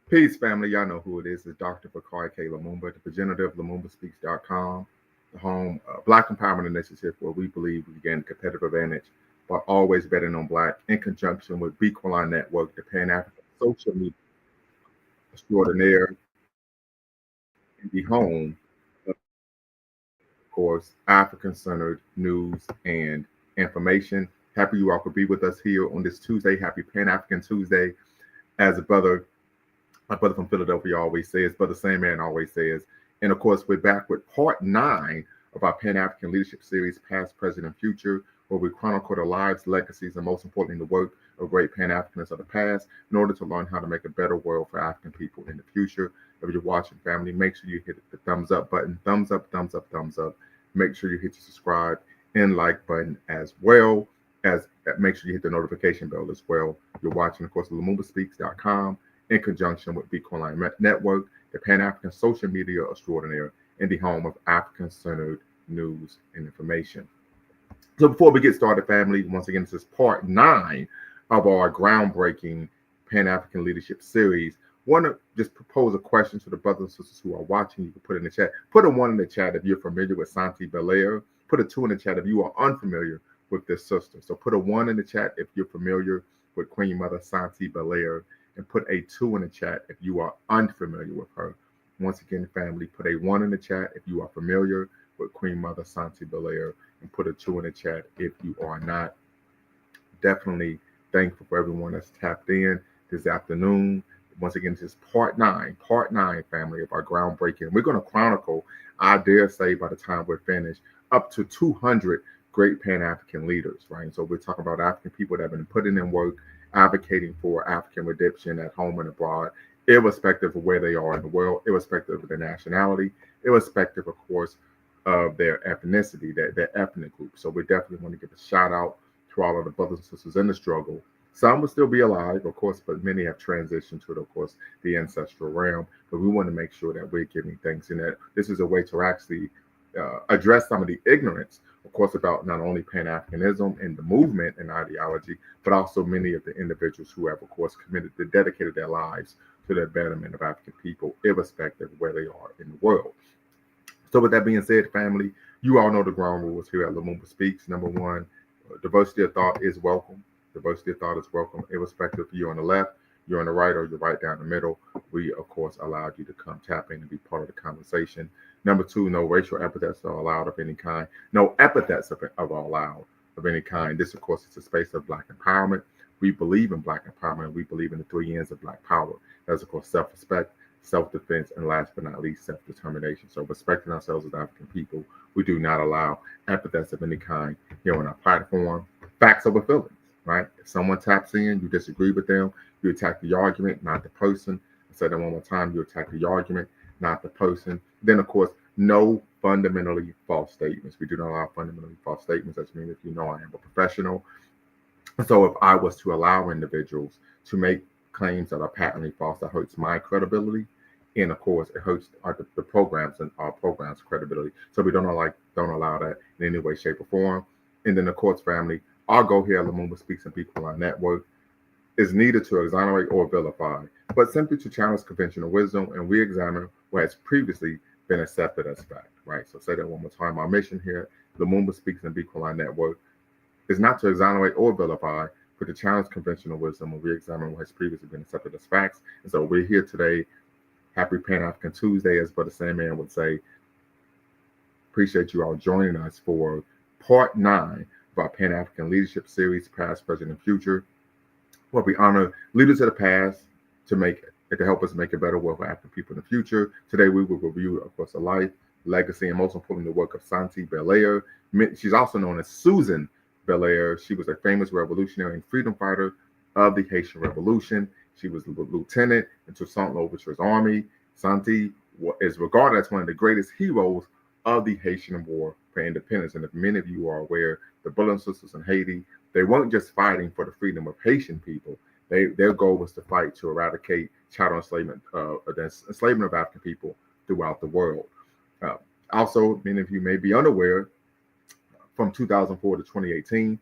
Peace, family. Y'all know who it is. It's Dr. Bakari K. Lumumba, the progenitor of LumumbaSpeaks.com, the home Black Empowerment Initiative, where we believe we gain a competitive advantage by always betting on Black, in conjunction with Bequaline Network, the Pan-African social media extraordinaire, and the home of course, African-centered news and information. Happy you all could be with us here on this Tuesday. Happy Pan-African Tuesday. As my brother from Philadelphia always says, Brother Sandman always says. And of course, we're back with part 9 of our Pan-African Leadership Series, Past, Present, and Future, where we chronicle the lives, legacies, and most importantly, the work of great Pan-Africanists of the past in order to learn how to make a better world for African people in the future. If you're watching, family, make sure you hit the thumbs up button. Thumbs up, thumbs up, thumbs up. Make sure you hit the subscribe and like button as well. As make sure you hit the notification bell as well. You're watching, of course, LumumbaSpeaks.com in conjunction with Bequaline Network, the Pan-African social media extraordinaire, and the home of African-centered news and information. So before we get started, family, once again, this is part 9 of our groundbreaking Pan-African Leadership Series. Want to just propose a question to the brothers and sisters who are watching. You can put it in the chat. Put a 1 in the chat if you're familiar with Suzanne Belair. Put a 2 in the chat if you are unfamiliar with this sister. So put a 1 in the chat if you're familiar with Queen Mother Sanité Bélair, and put a 2 in the chat if you are unfamiliar with her. Once again, family, put a 1 in the chat if you are familiar with Queen Mother Sanité Bélair, and put a 2 in the chat if you are not. Definitely thankful for everyone that's tapped in this afternoon. Once again, this is part 9, family, of our groundbreaking. We're going to chronicle, I dare say, by the time we're finished, up to 200 great Pan-African leaders, right? And so we're talking about African people that have been putting in work, advocating for African redemption at home and abroad, irrespective of where they are in the world, irrespective of their nationality, irrespective, of course, of their ethnicity, their ethnic group. So we definitely want to give a shout out to all of the brothers and sisters in the struggle, Some will still be alive, of course, but many have transitioned to, of course, the ancestral realm. But we want to make sure that we're giving thanks and that this is a way to actually address some of the ignorance, of course, about not only Pan-Africanism and the movement and ideology, but also many of the individuals who have, of course, dedicated their lives to the betterment of African people, irrespective of where they are in the world. So with that being said, family, you all know the ground rules here at Lumumba Speaks. Number one, diversity of thought is welcome. Diversity of thought is welcome, irrespective if you're on the left, you're on the right, or you're right down the middle. We, of course, allowed you to come tap in and be part of the conversation. Number two, no racial epithets are allowed of any kind. No epithets are allowed of any kind. This, of course, is a space of Black empowerment. We believe in Black empowerment. We believe in the 3 N's of Black power. That's, of course, self-respect, self-defense, and last but not least, self-determination. So respecting ourselves as African people, we do not allow epithets of any kind here on our platform. Facts over feelings, right? If someone taps in, you disagree with them, you attack the argument, not the person. I said that one more time, you attack the argument, not the person. Then, of course, no fundamentally false statements. We do not allow fundamentally false statements. That means if you know I am a professional. So if I was to allow individuals to make claims that are patently false, that hurts my credibility. And of course, it hurts the programs and our programs' credibility. So we don't allow that in any way, shape, or form. And then, of course, family, our goal here at Lumumba Speaks and People on Network is neither to exonerate or vilify, but simply to challenge conventional wisdom and re-examine what has previously been accepted as fact, right? So say that one more time. Our mission here, Lumumba Speaks and People on Network, is not to exonerate or vilify, but to challenge conventional wisdom and re-examine what has previously been accepted as facts. And so we're here today. Happy Pan-African Tuesday, as Brother Sandman would say. Appreciate you all joining us for part 9 of our Pan-African Leadership Series, Past, Present, and Future, where we honor leaders of the past to help us make a better world for African people in the future. Today, we will review, of course, the life, legacy, and most importantly, the work of Suzanne Belair. She's also known as Suzanne Belair. She was a famous revolutionary and freedom fighter of the Haitian Revolution. She was a lieutenant in Toussaint Louverture's army. Sanite is regarded as one of the greatest heroes of the Haitian War for Independence. And if many of you are aware, the brothers and sisters in Haiti, they weren't just fighting for the freedom of Haitian people. Their goal was to fight to eradicate chattel enslavement, enslavement of African people throughout the world. Also, many of you may be unaware, from 2004 to 2018,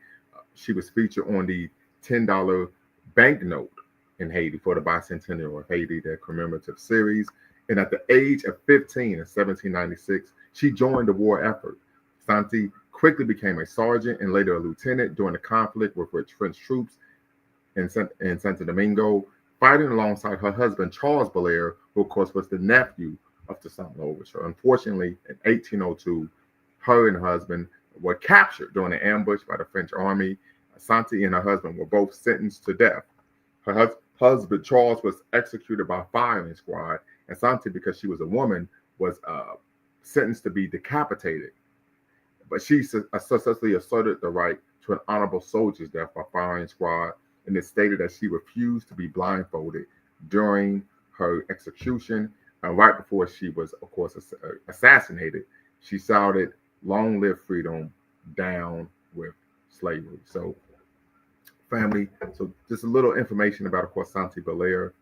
she was featured on the $10 banknote in Haiti for the Bicentennial of Haiti, their Commemorative Series. And at the age of 15 in 1796, she joined the war effort. Sanite quickly became a sergeant and later a lieutenant during the conflict with French troops in Saint-Domingue, fighting alongside her husband, Charles Belair, who of course was the nephew of Toussaint Louverture. Unfortunately, in 1802, her and her husband were captured during an ambush by the French army. Sanite and her husband were both sentenced to death. Her husband, Charles, was executed by firing squad, and Sanite, because she was a woman, was sentenced to be decapitated. But she successfully asserted the right to an honorable soldier's death by firing squad, and it stated that she refused to be blindfolded during her execution. And right before she was, of course, assassinated, she shouted, "Long live freedom, down with slavery." So, family, so just a little information about, of course, Suzanne Belair,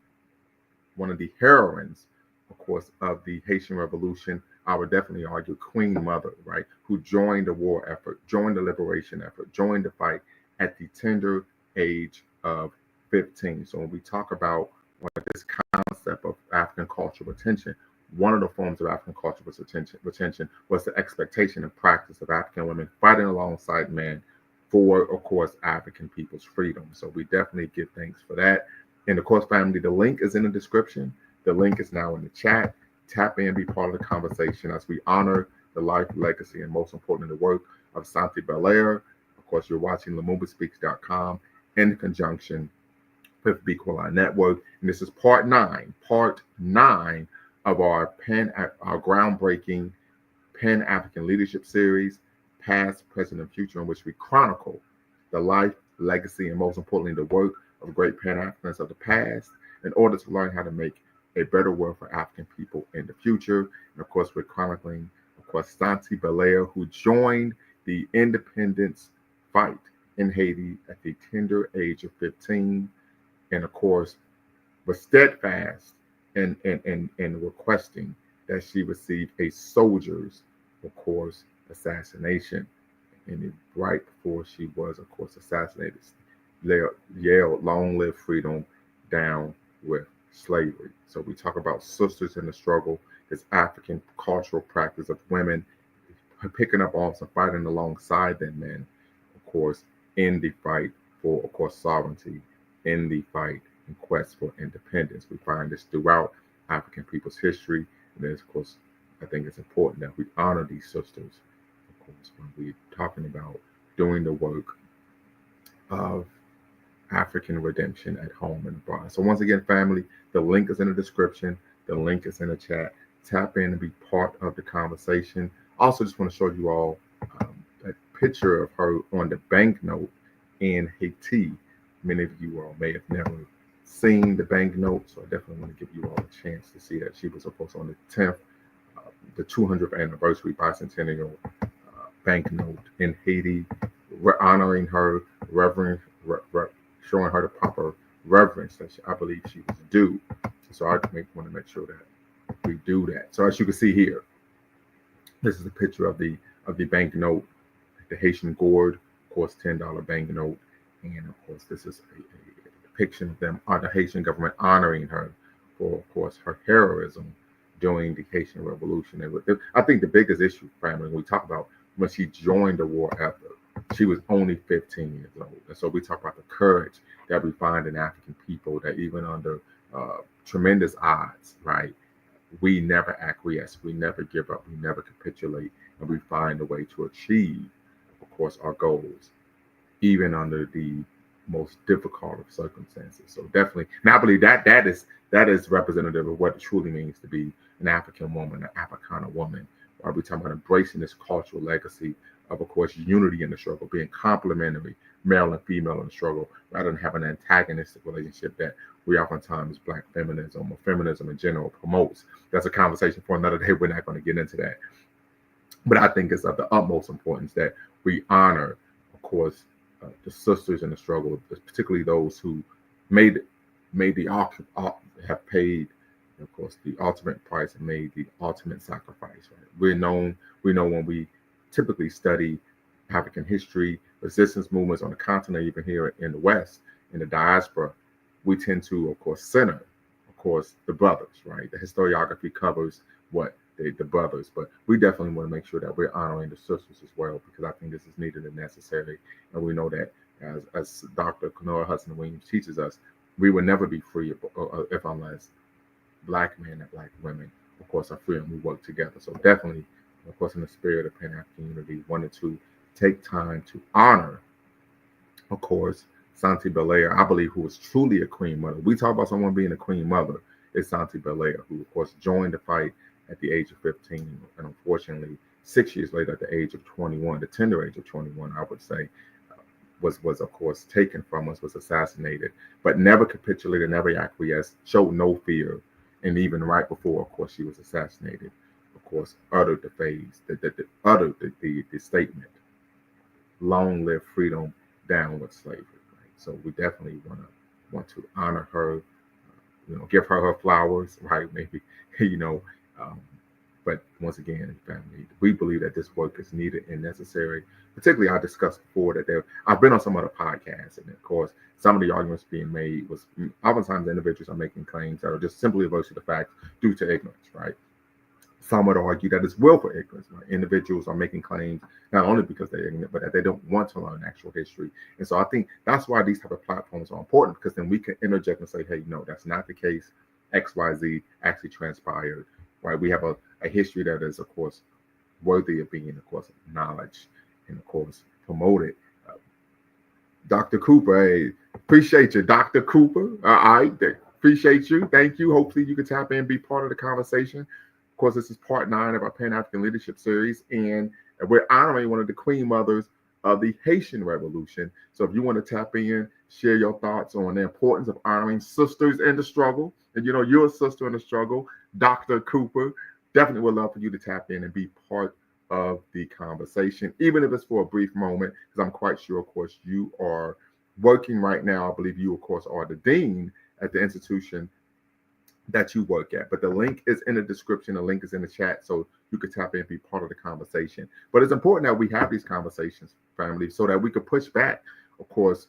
one of the heroines, of course, of the Haitian Revolution. I would definitely argue Queen Mother, right, who joined the war effort, joined the liberation effort, joined the fight at the tender age of 15. So when we talk about this concept of African cultural retention, one of the forms of African cultural retention was the expectation and practice of African women fighting alongside men for, of course, African people's freedom. So we definitely give thanks for that. And of course, family, the link is in the description. The link is now in the chat. Tap in, be part of the conversation as we honor the life, legacy, and most importantly, the work of Suzanne Belair. Of course, you're watching LumumbaSpeaks.com in conjunction with Equal Line Network. And this is part 9 of our groundbreaking Pan-African Leadership Series, Past, Present, and Future, in which we chronicle the life, legacy, and most importantly, the work of great Pan-Africans of the past in order to learn how to make a better world for African people in the future. And of course, we're chronicling, of course, Suzanne Belair, who joined the independence fight in Haiti at the tender age of 15, and of course was steadfast in requesting that she receive a soldier's, of course, assassination. And right before she was, of course, assassinated, yelled, "Long live freedom, down with slavery." So we talk about sisters in the struggle, this African cultural practice of women picking up arms and fighting alongside their men, of course, in the fight for, of course, sovereignty, in the fight and quest for independence. We find this throughout African people's history. And then, of course, I think it's important that we honor these sisters, of course, when we're talking about doing the work of African redemption at home and abroad. So once again, family, the link is in the description. The link is in the chat. Tap in and be part of the conversation. Also, just want to show you all a picture of her on the banknote in Haiti. Many of you all may have never seen the banknote, so I definitely want to give you all a chance to see that. She was, of course, on the 10th, the 200th anniversary bicentennial banknote in Haiti. We're honoring her, showing her the proper reverence that I believe she was due. So I want to make sure that we do that. So as you can see here, this is a picture of the banknote, the Haitian gourde, of course, $10 banknote, and of course this is a depiction of them, the Haitian government honoring her for, of course, her heroism during the Haitian Revolution. And I think the biggest issue, family, when we talk about when she joined the war effort, she was only 15 years old. And so we talk about the courage that we find in African people, that even under tremendous odds, right, we never acquiesce, we never give up, we never capitulate, and we find a way to achieve, of course, our goals, even under the most difficult of circumstances. So definitely, and I believe that is representative of what it truly means to be an African woman, an Africana woman. We're talking about embracing this cultural legacy of course, unity in the struggle, being complementary, male and female in the struggle, rather than having an antagonistic relationship that we oftentimes Black feminism or feminism in general promotes. That's a conversation for another day. We're not going to get into that. But I think it's of the utmost importance that we honor, of course, the sisters in the struggle, particularly those who have paid, of course, the ultimate price and made the ultimate sacrifice. Right? We know when we typically study African history, resistance movements on the continent, even here in the West, in the diaspora, we tend to, of course, center, of course, the brothers, right? The historiography covers what the brothers, but we definitely want to make sure that we're honoring the sisters as well, because I think this is needed and necessary. And we know that as Dr. Kenora Hudson Williams teaches us, we will never be free if unless Black men and Black women, of course, are free and we work together. So definitely, of course, in the spirit of Pan-African unity, wanted to take time to honor, of course, Sanite Bélair, I believe, who was truly a queen mother. We talk about someone being a queen mother. It's Sanite Bélair, who, of course, joined the fight at the age of 15, and unfortunately, 6 years later, at the age of 21, the tender age of 21, I would say, was of course taken from us, was assassinated, but never capitulated, never acquiesced, showed no fear, and even right before, of course, she was assassinated, of course, uttered the statement, "Long live freedom, down with slavery." Right? So we definitely want to honor her, give her flowers, right? Maybe, but once again, family, we believe that this work is needed and necessary. Particularly, I discussed before that I've been on some other podcasts, and of course, some of the arguments being made was oftentimes individuals are making claims that are just simply averse to the facts due to ignorance, right? Some would argue that it's willful ignorance. Right? Individuals are making claims not only because they're ignorant, but that they don't want to learn actual history. And so I think that's why these type of platforms are important, because then we can interject and say, hey, no, that's not the case. X, Y, Z actually transpired. Right? We have a history that is, of course, worthy of being, of course, acknowledged and, of course, promoted. Dr. Cooper, hey, appreciate you, Dr. Cooper. All right, appreciate you. Thank you. Hopefully, you can tap in and be part of the conversation. Of course, this is part 9 of our Pan-African Leadership Series, and we're honoring one of the Queen Mothers of the Haitian Revolution. So if you want to tap in, share your thoughts on the importance of honoring sisters in the struggle, and you're a sister in the struggle, Dr. Cooper, definitely would love for you to tap in and be part of the conversation, even if it's for a brief moment, because I'm quite sure, of course, you are working right now. I believe you, of course, are the dean at the institution that you work at. But the link is in the description. The link is in the chat, so you can tap in and be part of the conversation. But it's important that we have these conversations, family, so that we can push back, of course,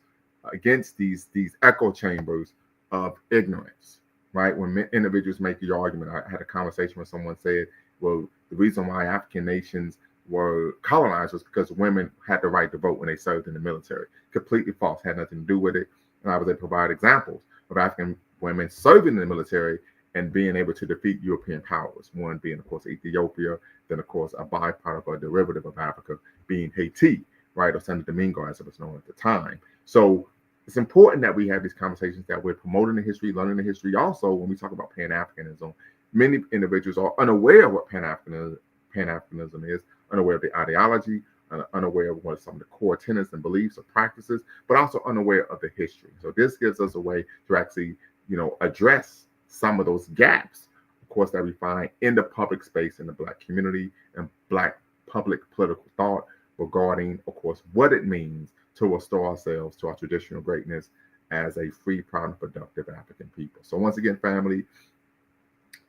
against these echo chambers of ignorance, right? When individuals make the argument, I had a conversation where someone said, well, the reason why African nations were colonized was because women had the right to vote when they served in the military. Completely false, had nothing to do with it. And I was able to provide examples of African women serving in the military and being able to defeat European powers. One being, of course, Ethiopia, then, of course, a byproduct or a derivative of Africa being Haiti, right, or Saint-Domingue, as it was known at the time. So it's important that we have these conversations, that we're promoting the history, learning the history. Also, when we talk about Pan-Africanism, many individuals are unaware of what Pan-Africanism is, unaware of the ideology, unaware of what some of the core tenets and beliefs or practices, but also unaware of the history. So this gives us a way to actually, address some of those gaps, of course, that we find in the public space in the Black community and Black public political thought regarding, of course, what it means to restore ourselves to our traditional greatness as a free, proud, and productive African people. So once again, family,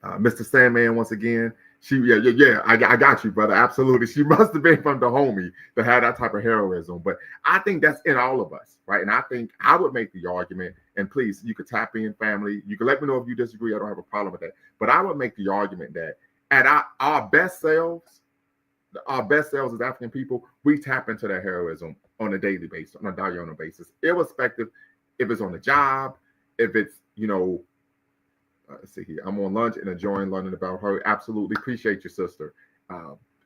Mr. Sandman, once again, I got you, brother. Absolutely. She must have been from the homie that had that type of heroism. But I think that's in all of us, right? And I think I would make the argument, and please, you could tap in, family. You can let me know if you disagree. I don't have a problem with that. But I would make the argument that at our best selves as African people, we tap into that heroism on a daily basis, on a diurnal basis, irrespective if it's on the job, if it's, let's see here. I'm on lunch and enjoying learning about her. Absolutely appreciate your sister.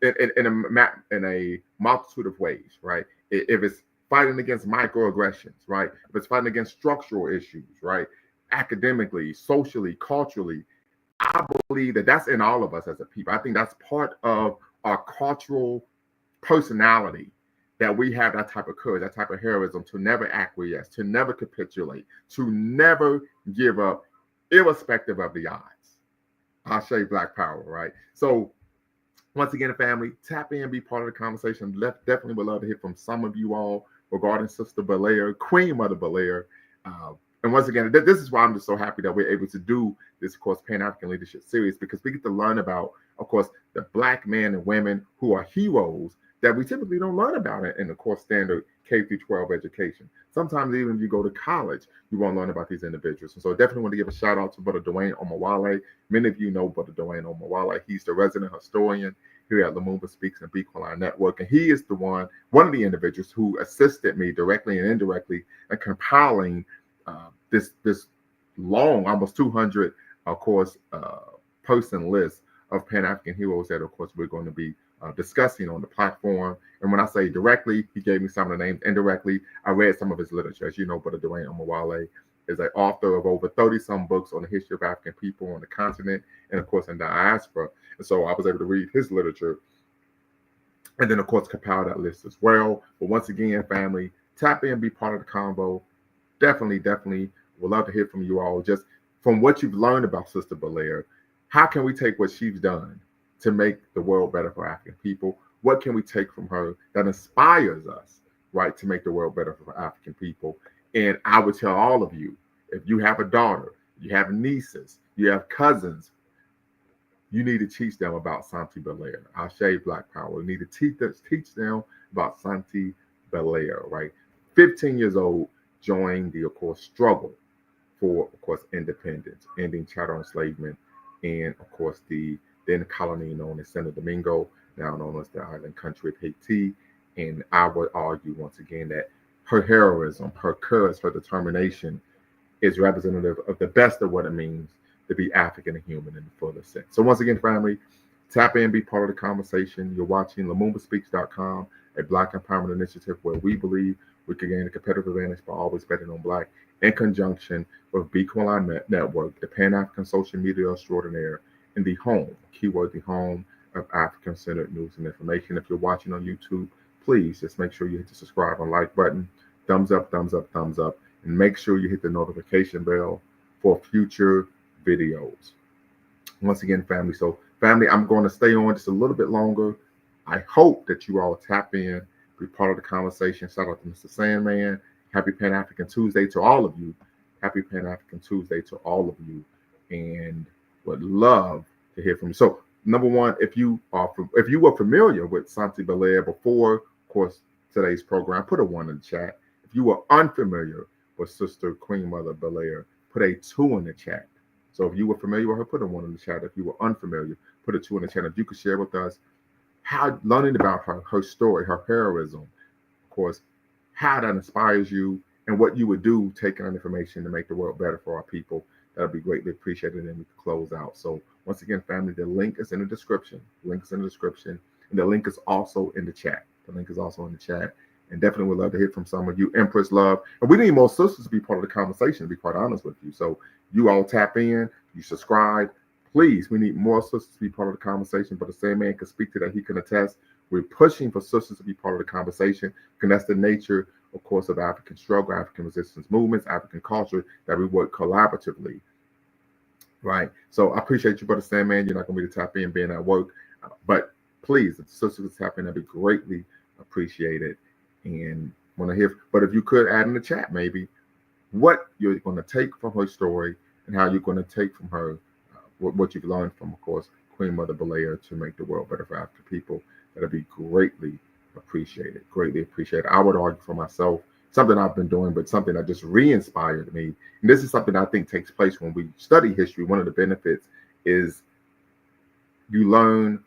In a multitude of ways, right? If it's fighting against microaggressions, right? If it's fighting against structural issues, right? Academically, socially, culturally, I believe that that's in all of us as a people. I think that's part of our cultural personality, that we have that type of courage, that type of heroism to never acquiesce, to never capitulate, to never give up, irrespective of the odds. I'll show you Black power, right? So once again, family, tap in, be part of the conversation. Definitely would love to hear from some of you all regarding Sister Belair, Queen Mother Belair. And once again, this is why I'm just so happy that we're able to do this, of course, Pan-African Leadership Series, because we get to learn about, of course, the Black men and women who are heroes that we typically don't learn about in the course standard K through 12 education. Sometimes even if you go to college, you won't learn about these individuals. And so I definitely want to give a shout out to Brother Dwayne Omawale. Many of you know Brother Dwayne Omawale. He's the resident historian here at Lumumba Speaks and Bequaline Network. And he is one of the individuals who assisted me directly and indirectly in compiling this long, almost 200, of course, person list of Pan-African heroes that, of course, we're going to be discussing on the platform. And when I say directly, he gave me some of the names. Indirectly, I read some of his literature. As you know, Brother Dwayne Omawale is an author of over 30-some books on the history of African people on the continent and, of course, in diaspora. And so I was able to read his literature and then, of course, compile that list as well. But once again, family, tap in, be part of the convo. Definitely would love to hear from you all. Just from what you've learned about Sister Belair, how can we take what she's done to make the world better for African people? What can we take from her that inspires us, right, to make the world better for African people? And I would tell all of you, if you have a daughter, you have nieces, you have cousins, you need to teach them about Sanite Bélair. I'll show you Black power. We need to teach them about Sanite Bélair, right? 15 years old, joined the, of course, struggle for, of course, independence, ending chattel enslavement, and, of course, the then colony known as Saint-Domingue, now known as the island country of Haiti. And I would argue once again that her heroism, her courage, her determination is representative of the best of what it means to be African and human in the fullest sense. So once again, family, tap in, be part of the conversation. You're watching LumumbaSpeaks.com, a Black empowerment initiative where we believe we can gain a competitive advantage by always betting on Black, in conjunction with Bequaline Network, the Pan-African social media extraordinaire, and the home, keyword the home, of African-centered news and information. If you're watching on YouTube, please just make sure you hit the subscribe and like button, thumbs up, and make sure you hit the notification bell for future videos. Once again, family. So, family, I'm going to stay on just a little bit longer. I hope that you all tap in, be part of the conversation. Shout out to Mr. Sandman. Happy Pan African Tuesday to all of you. Happy Pan African Tuesday to all of you, and would love to hear from you. So, number one, if you were familiar with Sanite Belair before, of course, today's program, put a 1 in the chat. If you were unfamiliar with Sister Queen Mother Belair, put a 2 in the chat. So if you were familiar with her, put a 1 in the chat. If you were unfamiliar, put a 2 in the chat. If you could share with us how learning about her story, her heroism, of course, how that inspires you, and what you would do taking that information to make the world better for our people, that would be greatly appreciated. And we can close out. So once again, family, the link is in the description. The link is in the description, and the link is also in the chat. The link is also in the chat. And definitely would love to hear from some of you. Empress Love. And we need more sisters to be part of the conversation, to be quite honest with you. So you all tap in, you subscribe. Please, we need more sisters to be part of the conversation. But the same man can speak to that. He can attest. We're pushing for sisters to be part of the conversation, because that's the nature, of course, of African struggle, African resistance movements, African culture, that we work collaboratively. Right. So I appreciate you, Brother Sandman. You're not going to be to tap in being at work. But please, if the sisters tap in, that'd be greatly appreciated. And want to hear, but if you could add in the chat maybe what you're going to take from her story, and how you're going to take from her what you've learned from, of course, Queen Mother Belair, to make the world better for African people, that'd be greatly appreciated. Greatly appreciated. I would argue for myself, something I've been doing, but something that just re-inspired me. And this is something I think takes place when we study history. One of the benefits is you learn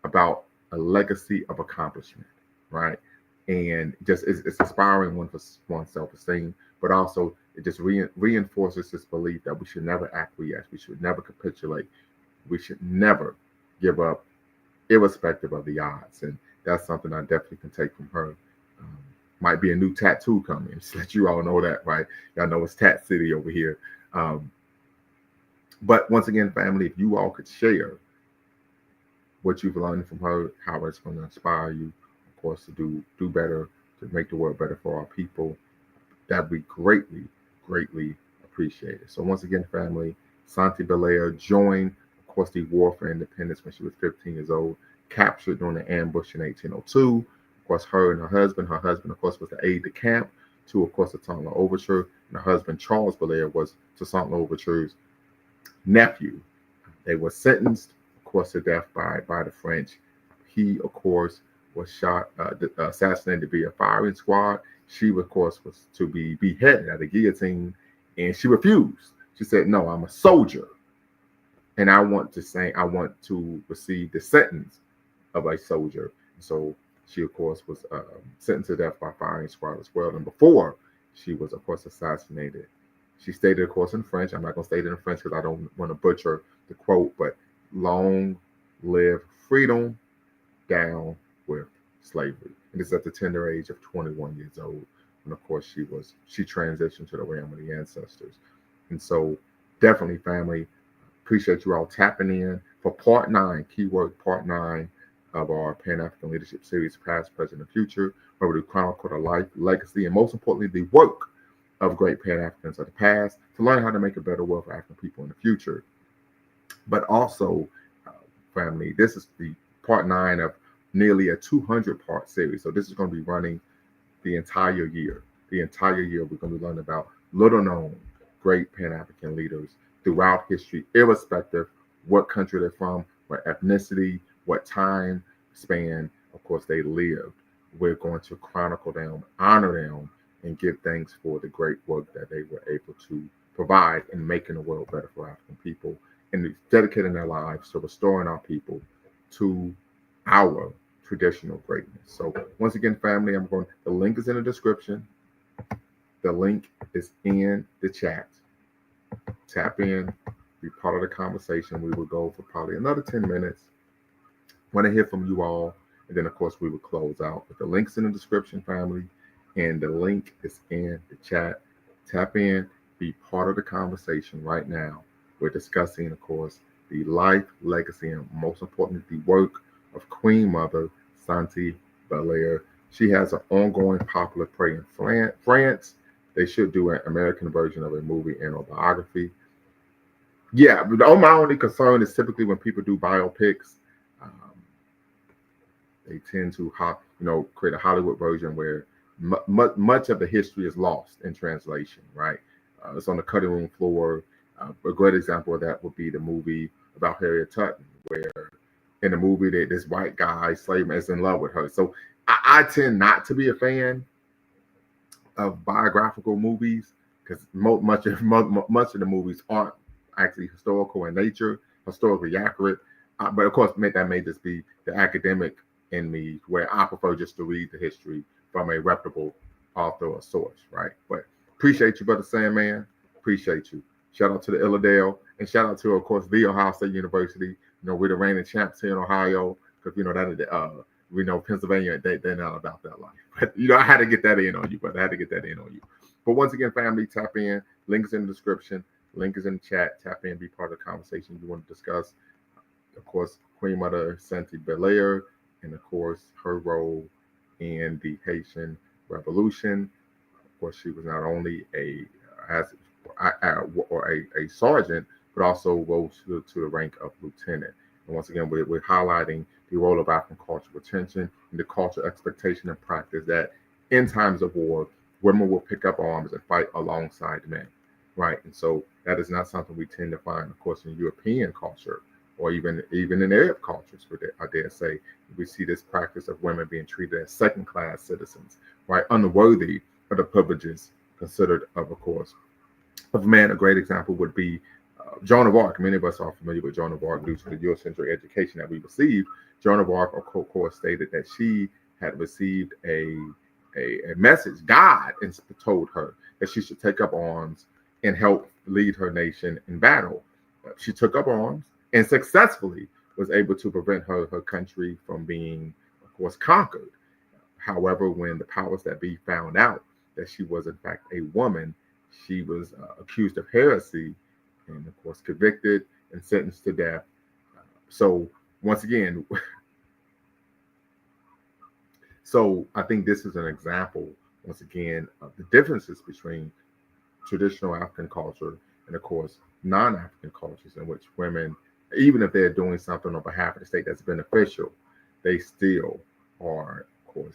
about a legacy of accomplishment, right? And just it's inspiring one for one's self-esteem, but also it just reinforces this belief that we should never acquiesce, we should never capitulate, we should never give up, irrespective of the odds. And that's something I definitely can take from her. Might be a new tattoo coming, just let you all know that, right? Y'all know it's Tat City over here. But once again, family, if you all could share what you've learned from her, how it's going to inspire you, of course, to do better, to make the world better for our people, that'd be greatly, greatly appreciated. So once again, family, Sanite Belair joined, of course, the War for Independence when she was 15 years old, captured during the ambush in 1802. Of course, her and her husband, of course, was the aide-de-camp to, of course, the Toussaint Louverture. And her husband, Charles Belair, was Toussaint Louverture's nephew. They were sentenced, of course, to death by the French. He, of course, was shot, assassinated via firing squad. She, of course, was to be beheaded at a guillotine, and she refused. She said, "No, I'm a soldier, and I want to receive the sentence of a soldier." So she, of course, was sentenced to death by firing squad as well. And before she was, of course, assassinated, she stated, of course, in French. I'm not going to state it in French because I don't want to butcher the quote, but "Long live freedom, down with slavery." And it's at the tender age of 21 years old. And of course, she transitioned to the realm of the ancestors. And so definitely, family, appreciate you all tapping in for part 9, keyword part 9 of our Pan-African Leadership Series, Past, Present, and Future, where we chronicle the life, legacy, and most importantly, the work of great Pan-Africans of the past, to learn how to make a better world for African people in the future. But also, family, this is the part 9 of nearly a 200-part series. So this is going to be running the entire year. The entire year, we're going to be learning about little-known great Pan-African leaders throughout history, irrespective what country they're from, what ethnicity, what time span, of course, they lived. We're going to chronicle them, honor them, and give thanks for the great work that they were able to provide in making the world better for African people, and dedicating their lives to restoring our people to our traditional greatness. So once again, family, the link is in the description. The link is in the chat. Tap in, be part of the conversation. We will go for probably another 10 minutes. Want to hear from you all. And then, of course, we will close out. But the link's in the description, family. And the link is in the chat. Tap in, be part of the conversation right now. We're discussing, of course, the life, legacy, and most importantly, the work of Queen Mother Sanité Bélair. She has an ongoing popular play in France. They should do an American version of a movie and autobiography. Yeah, but my only concern is typically when people do biopics, They tend to, create a Hollywood version where much of the history is lost in translation, right? It's on the cutting room floor. A great example of that would be the movie about Harriet Tubman, where in the movie that this white guy, slave man, is in love with her. So I tend not to be a fan of biographical movies because much of the movies aren't actually historical in nature, historically accurate. But of course, that may just be the academic in me, where I prefer just to read the history from a reputable author or source, right? But appreciate you, Brother Sandman. Appreciate you. Shout out to the Illidale, and shout out to, of course, the Ohio State University. We're the reigning champs here in Ohio, because we know Pennsylvania, they're not about that life. But I had to get that in on you, but I had to get that in on you. But once again, family, tap in. Link is in the description. Link is in the chat. Tap in, be part of the conversation you want to discuss. Of course, Queen Mother Sanité Bélair, and of course, her role in the Haitian Revolution. Of course, she was not only a sergeant, but also rose to the rank of lieutenant. And once again, we're highlighting the role of African cultural retention and the cultural expectation and practice that in times of war, women will pick up arms and fight alongside men, right? And so that is not something we tend to find, of course, in European culture, or even in Arab cultures, I dare say. We see this practice of women being treated as second-class citizens, right? Unworthy of the privileges considered of course, of man. A great example would be Joan of Arc. Many of us are familiar with Joan of Arc due to the Eurocentric education that we received. Joan of Arc, of course, stated that she had received a message. God told her that she should take up arms and help lead her nation in battle. She took up arms and successfully was able to prevent her country from being, of course, conquered. However, when the powers that be found out that she was in fact a woman, she was accused of heresy and, of course, convicted and sentenced to death. So once again, I think this is an example, once again, of the differences between traditional African culture and, of course, non-African cultures, in which women, even if they're doing something on behalf of the state that's beneficial, they still are, of course,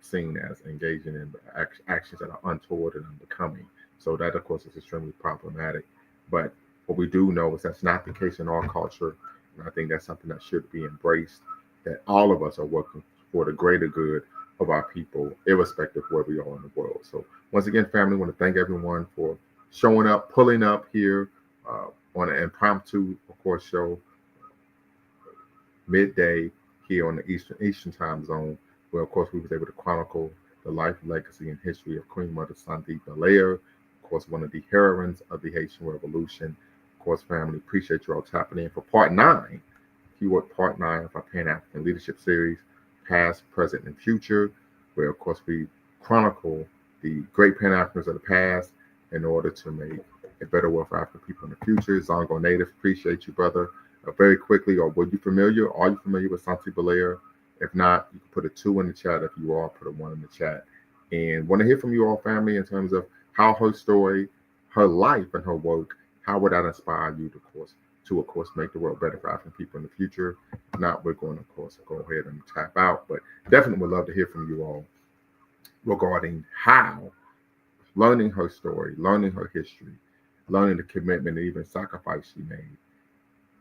seen as engaging in actions that are untoward and unbecoming. So that, of course, is extremely problematic. But what we do know is that's not the case in our culture. And I think that's something that should be embraced, that all of us are working for the greater good of our people, irrespective of where we are in the world. So once again, family, I want to thank everyone for showing up, pulling up here on an impromptu, of course, show midday here on the Eastern time zone, where, of course, we was able to chronicle the life, legacy, and history of Queen Mother Sanité Bélair, of course, one of the heroines of the Haitian Revolution. Of course, family, appreciate you all tapping in for part 9, keyword part 9 of our Pan-African Leadership Series, Past, Present, and Future, where, of course, we chronicle the great Pan-Africans of the past in order to make a better world for African people in the future. Zongo Native, appreciate you, brother. Very quickly, are you familiar with Santé Bélair? If not, you can put a 2 in the chat. If you are, put a 1 in the chat. And want to hear from you all, family, in terms of how her story, her life, and her work, how would that inspire you to, of course, make the world better for African people in the future? If not, we're going to, of course, go ahead and tap out. But definitely would love to hear from you all regarding how learning her story, learning her history, learning the commitment and even sacrifice she made,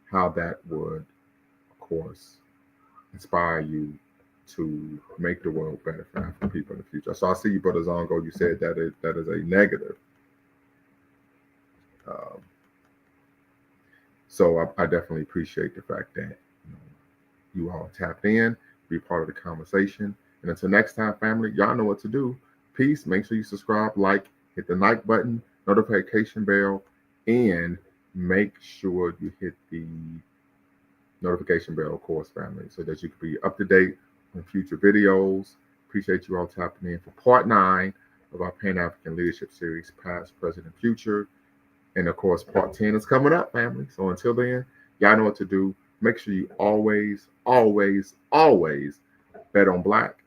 how that would, of course, inspire you to make the world better for African people in the future. So I see you, Brother Zongo. You said that is a negative. So I definitely appreciate the fact that you all tapped in, be part of the conversation. And until next time, family, y'all know what to do. Peace. Make sure you subscribe, like, hit the like button, notification bell, and make sure you hit the notification bell, of course, family, so that you can be up to date on future videos. Appreciate you all tapping in for part 9 of our Pan-African Leadership Series, Past, Present, and Future. And, of course, part 10 is coming up, family. So until then, y'all know what to do. Make sure you always, always, always bet on Black.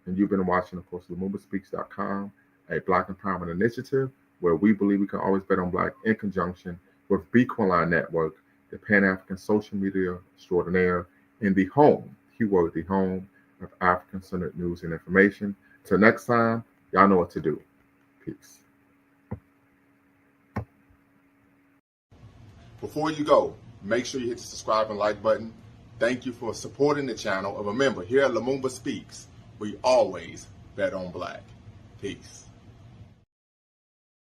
And you've been watching, of course, LumumbaSpeaks.com, a Black empowerment initiative where we believe we can always bet on Black in conjunction with Bequaline Network, the Pan-African social media extraordinaire, in the home, keyword the home, of African-centered news and information. Till next time, y'all know what to do. Peace. Before you go, make sure you hit the subscribe and like button. Thank you for supporting the channel. And remember, here at Lumumba Speaks, we always bet on black. Peace.